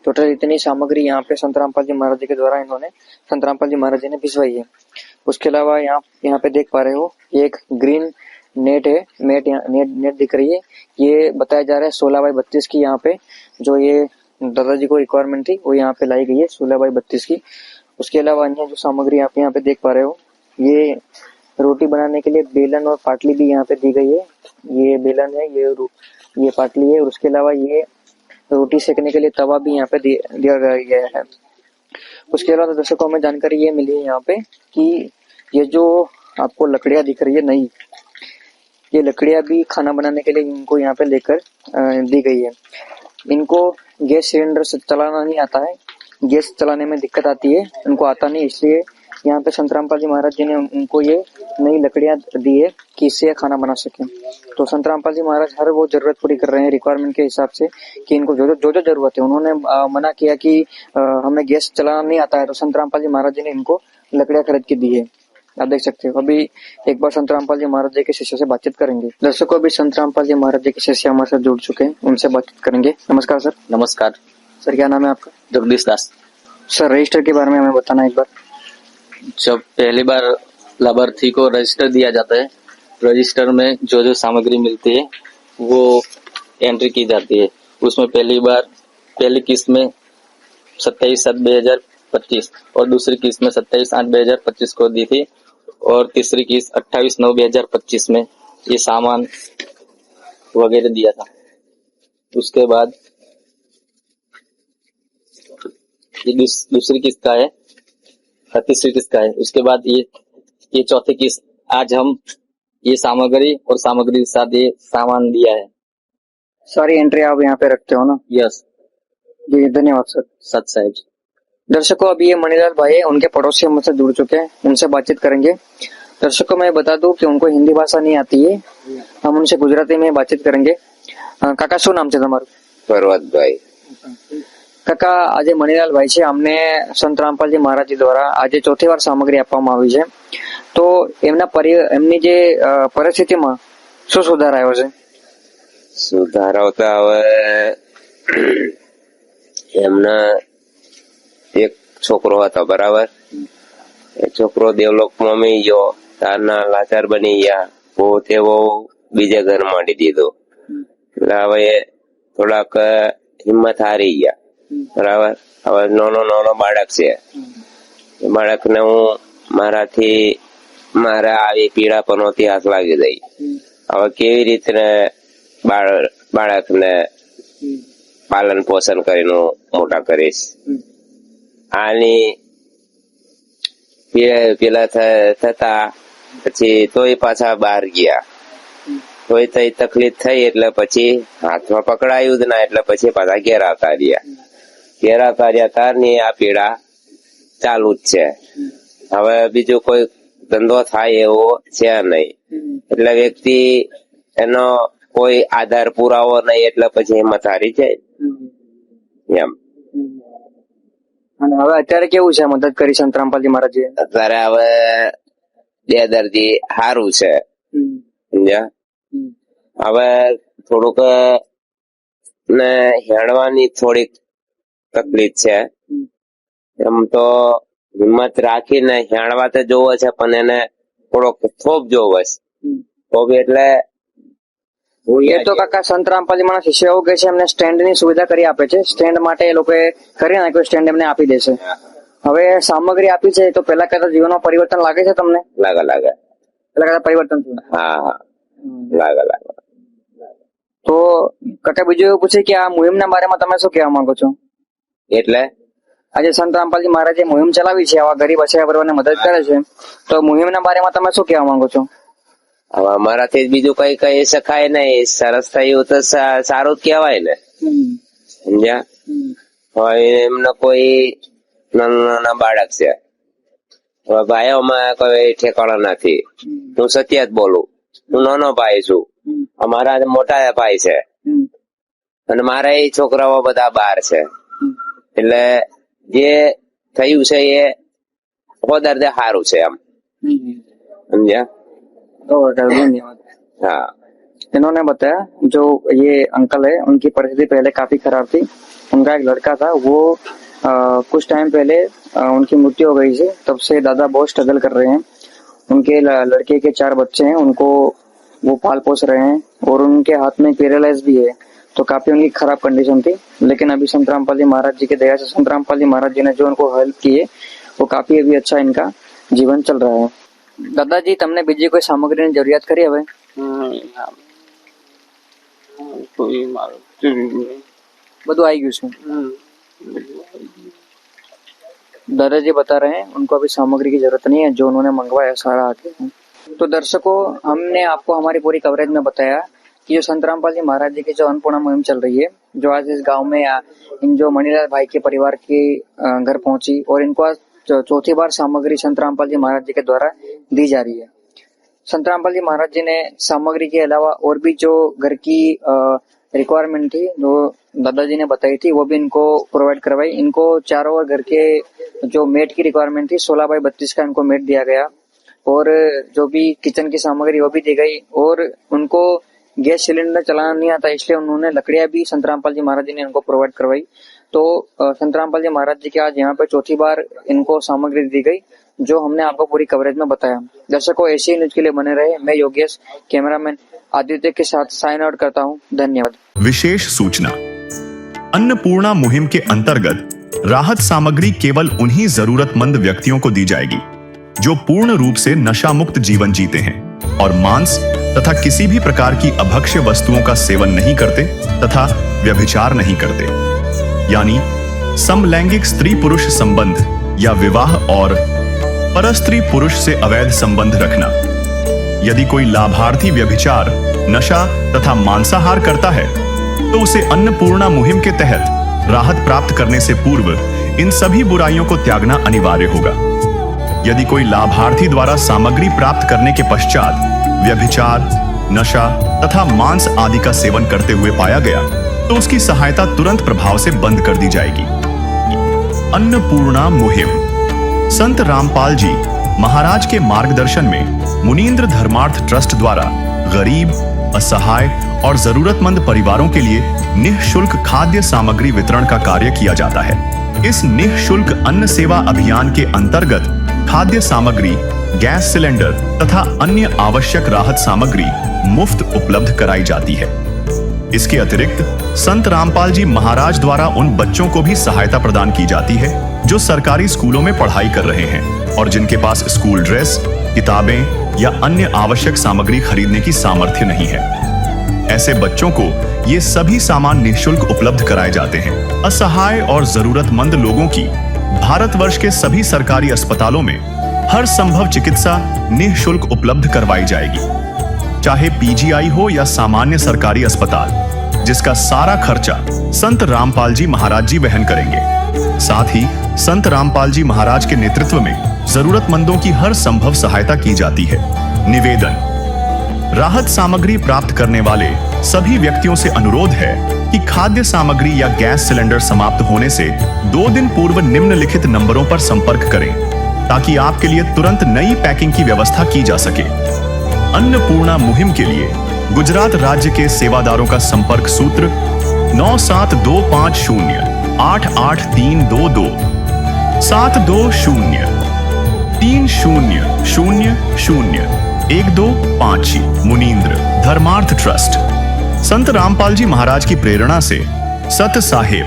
टोटल इतनी सामग्री यहाँ पे संत रामपाल जी महाराज जी के द्वारा इन्होंने संत रामपाल जी महाराज जी ने भिजवाई है। उसके अलावा यहाँ पे देख पा रहे हो एक ग्रीन नेट है, नेट दिख रही है। ये बताया जा रहा है 16x32 की यहाँ पे जो ये दादाजी को रिक्वायरमेंट थी वो यहाँ पे लाई गई है 16x32 की। उसके अलावा अन्य जो सामग्री आप यहाँ पे देख पा रहे हो ये रोटी बनाने के लिए बेलन और पाटली भी यहाँ पे दी गई है। ये बेलन है, ये पाटली है और उसके अलावा ये रोटी सेकने के लिए तवा भी यहाँ पे दिया गया है। उसके अलावा दर्शकों में जानकारी ये मिली है यहाँ पे कि ये जो आपको लकड़ियाँ दिख रही है नई, ये लकड़ियाँ भी खाना बनाने के लिए इनको यहाँ पे लेकर दी गई है। इनको गैस सिलेंडर से चलाना नहीं आता है, गैस चलाने में दिक्कत आती है, इनको आता नहीं, इसलिए यहाँ पे संत रामपाल जी महाराज जी ने उनको ये नई लकड़ियाँ दी है कि इससे खाना बना सके। तो संत रामपाल जी महाराज हर वो जरूरत पूरी कर रहे हैं रिक्वायरमेंट के हिसाब से कि इनको जो जरूरत है। उन्होंने मना किया कि हमें गैस चलाना नहीं आता है, तो संत रामपाल जी महाराज जी ने इनको लकड़ियाँ खरीद के दी है। आप देख सकते हो। अभी एक बार संत रामपाल जी महाराज जी के शिष्य से बातचीत करेंगे। दर्शकों अभी संत रामपाल जी महाराज जी के शिष्य हमारे साथ जुड़ चुके हैं, उनसे बातचीत करेंगे। नमस्कार सर। नमस्कार सर, क्या नाम है आपका? जगदीश दास। सर रजिस्टर के बारे में हमें बताना एक बार। जब पहली बार लाभार्थी को रजिस्टर दिया जाता है, रजिस्टर में जो सामग्री मिलती है वो एंट्री की जाती है। उसमें पहली किस्त में 27/7/2000 25 और दूसरी किस्त में 27/8/2025 को दी थी और तीसरी किस्त 28/9/2025 में ये सामान वगैरह दिया था। उसके बाद ये दूसरी किस्त का है, तीसरी किस्त का है। उसके बाद ये चौथी किस्त आज हम ये सामग्री और सामग्री के साथ ये सामान दिया है। सारी एंट्री आप यहाँ पे रखते हो ना? यस जी, धन्यवाद सर। सच साहब। दर्शकों, अभी ये मणिलाल भाई है, उनके पड़ोसी हमसे जुड़ चुके हैं, उनसे बातचीत करेंगे। दर्शकों, मैं बता दूं कि उनको हिंदी भाषा नहीं आती है, हम उनसे गुजराती में बातचीत करेंगे। કાકા શું નામ છે તમારું? પર્વતભાઈ. કાકા, આજે મણિલાલ ભાઈ છે, અમને સંત રામપાલજી મહારાજજી દ્વારા આજે ચોથી વાર સામગ્રી આપવામાં આવી છે, તો એમની જે પરિસ્થિતિમાં શું સુધાર આવ્યો છે? સુધારો તો હવે એમના એક છોકરો હતો બરાબર, એ છોકરો દેવલોકમાં મી ગયો, તારના લાચાર બની ગયા, પોતે બહુ બીજે ઘર માંડી દીધો, એટલે હવે થોડાક હિંમત હારી ગયા બરાબર. હવે નાનો બાળક છે, એ બાળકને હું મારા આવી પીડાપનોથી હાથ લાગી ગઈ. હવે કેવી રીતે બાળકને પાલન પોષણ કરીને મોટા કરીશ? આની પેલા થતા પછી તોય પાછા બહાર ગયા, તોય તઈ તકલીફ થઈ એટલે પછી હાથમાં પકડાયું જ ના, એટલે પછી પાછા ઘેર આવતા રહ્યા તારની આ પીડા ચાલુ જ છે. હવે બીજો કોઈ ધંધો થાય એવો છે નહીં, એટલે વ્યક્તિ એનો કોઈ આધાર પુરાવો નહીં, એટલે પછી હિંમત હારી જાય એમ. અને હવે અત્યારે કેવું છે, મદદ કરી સંત રામપાલજી મહારાજે? અત્યારે હવે 2 દર્દી સારું છે સમજ્યા. હવે થોડુંક ને હેડવાની થોડીક તકલીફ છે, એમ તો હિંમત રાખીને હેણવા તો જોવે છે, પણ એને થોડોક થોપ જોવે છે. થોપ એટલે એ તો કાકા સંત રામપાલજી માના શિષ્ય એવું કે છે એમને સ્ટેન્ડ ની સુવિધા કરી આપે છે, સ્ટેન્ડ માટે એ લોકો કરી નાખ્યું, સ્ટેન્ડ એમને આપી દેશે. હવે સામગ્રી આપી છે તો પેલા કરતા જીવનમાં પરિવર્તન લાગે છે તમને? લાગે પેલા કરતા પરિવર્તન થયું? હા લાગે. તો કાકા બીજું એવું પૂછે કે આ મુહિમના બારેમાં તમે શું કહેવા માંગો છો? એટલે આજે સંત રામપાલજી મહારાજે મુહિમ ચલાવી છે, આવા ગરીબ અસહાય વર્ગોને મદદ કરે છે, તો મુહિમના બારેમાં તમે શું કહેવા માંગો છો? હવે અમારાથી બીજું કઈ કહી શકાય નહીં, સરસ થયું તો સારું જ કહેવાય ને સમજ્યા. હવે એમને કોઈ નાના બાળક છે, હવે ભાઈઓમાં કોઈ ઠેકાણો નથી. હું સત્ય જ બોલું, હું નાનો ભાઈ છું, અમારા મોટા ભાઈ છે, અને મારા એ છોકરાઓ બધા બહાર છે, એટલે જે થયું છે એ દર્દે સારું છે એમ समझा। धन्यवाद। हाँ, इन्होंने बताया जो ये अंकल है उनकी परिस्थिति पहले काफी खराब थी। उनका एक लड़का था, वो कुछ टाइम पहले उनकी मृत्यु हो गई थी, तब से दादा बहुत स्ट्रगल कर रहे हैं। उनके लड़के के 4 बच्चे हैं, उनको वो पाल पोस रहे हैं और उनके हाथ में पैरालाइज भी है, तो काफी उनकी खराब कंडीशन थी। लेकिन अभी संत रामपाल जी महाराज जी के दया से संत रामपाल जी महाराज जी ने जो उनको हेल्प की है वो काफी अभी अच्छा इनका जीवन चल रहा है। दादाजी तमने बीजी कोई सामग्री की जरूरत करी हवे? બધું आई गયું છે। दादाजी बता रहे हैं उनको अभी सामग्री की जरूरत नहीं है, जो उन्होंने मंगवाया सारा आके। तो दर्शकों, हमने आपको हमारी पूरी कवरेज में बताया कि जो संत रामपाल जी महाराज जी की जो अन्नपूर्णा मुहिम चल रही है, जो आज इस गांव में इन जो मणिलाल भाई के परिवार के घर पहुंची और इनको आज चौथी बार सामग्री संत रामपाल जी महाराज जी के द्वारा दी जा रही है। संत रामपाल जी महाराज जी ने सामग्री के अलावा और भी जो घर की रिक्वायरमेंट थी, जो दादाजी ने बताई थी, वो भी इनको प्रोवाइड करवाई। इनको चारों ओर घर के जो मेट की रिक्वायरमेंट थी 16x32 का इनको मेट दिया गया, और जो भी किचन की सामग्री वो भी दी गई। और उनको गैस सिलेंडर चलाना नहीं आता, इसलिए उन्होंने लकड़ियां भी संत रामपाल जी महाराज जी ने इनको प्रोवाइड करवाई। तो संत रामपाल जी महाराज जी के आज यहाँ पे चौथी बार इनको सामग्री दी गई, जो हमने आपको पूरी कवरेज में बताया। दर्शकों, ऐसे ही न्यूज के लिए बने रहे। मैं योगेश, कैमरामैन आदित्य के साथ साइन आउट करता हूँ। धन्यवाद। विशेष सूचना, अन्नपूर्णा मुहिम के अंतर्गत राहत सामग्री केवल उन्हीं जरूरतमंद व्यक्तियों को दी जाएगी जो पूर्ण रूप से नशा मुक्त जीवन जीते हैं और मांस तथा किसी भी प्रकार की अभक्ष्य वस्तुओं का सेवन नहीं करते तथा व्यभिचार नहीं करते, यानी समलैंगिक स्त्री पुरुष संबंध या विवाह और परस्त्री पुरुष से अवैध संबंध रखना। यदि कोई लाभार्थी व्यभिचार, नशा तथा मांसाहार करता है तो उसे अन्नपूर्णा मुहिम के तहत राहत प्राप्त करने से पूर्व इन सभी बुराइयों को त्यागना अनिवार्य होगा। यदि कोई लाभार्थी द्वारा सामग्री प्राप्त करने के पश्चात व्यभिचार, नशा तथा मांस आदि का सेवन करते हुए पाया गया तो उसकी सहायता तुरंत प्रभाव से बंद कर दी जाएगी। अन्नपूर्णा मुहिम। संत रामपाल जी महाराज के मार्गदर्शन में मुनींद्र धर्मार्थ ट्रस्ट द्वारा गरीब, असहाय और जरूरतमंद परिवारों के लिए निःशुल्क खाद्य सामग्री वितरण का कार्य किया जाता है। इस निःशुल्क अन्न सेवा अभियान के अंतर्गत खाद्य सामग्री, गैस सिलेंडर तथा अन्य आवश्यक राहत सामग्री मुफ्त उपलब्ध कराई जाती है। इसके अतिरिक्त संत रामपाल जी महाराज द्वारा उन बच्चों को भी सहायता प्रदान की जाती है जो सरकारी स्कूलों में पढ़ाई कर रहे हैं और जिनके पास स्कूल ड्रेस, किताबें या अन्य आवश्यक सामग्री खरीदने की सामर्थ्य नहीं है। ऐसे बच्चों को ये सभी सामान निःशुल्क उपलब्ध कराए जाते हैं। असहाय और जरूरतमंद लोगों की भारतवर्ष के सभी सरकारी अस्पतालों में हर संभव चिकित्सा निःशुल्क उपलब्ध करवाई जाएगी, चाहे पीजीआई हो या सामान्य सरकारी अस्पताल, जिसका सारा खर्चा संत रामपाल जी महाराज जी वहन करेंगे। साथ ही संत रामपाल जी महाराज के नेतृत्व में जरूरतमंदों की हर संभव सहायता की जाती है। निवेदन। राहत सामग्री प्राप्त करने वाले सभी व्यक्तियों से अनुरोध है कि खाद्य सामग्री या गैस सिलेंडर समाप्त होने से 2 दिन पूर्व निम्नलिखित नंबरों पर संपर्क करें ताकि आपके लिए तुरंत नई पैकिंग की व्यवस्था की जा सके। अन्नपूर्णा मुहिम के लिए गुजरात राज्य के सेवादारों का संपर्क सूत्र 9725088322 72030001256 मुनींद्र धर्मार्थ ट्रस्ट। संत रामपाल जी महाराज की प्रेरणा से सत साहेब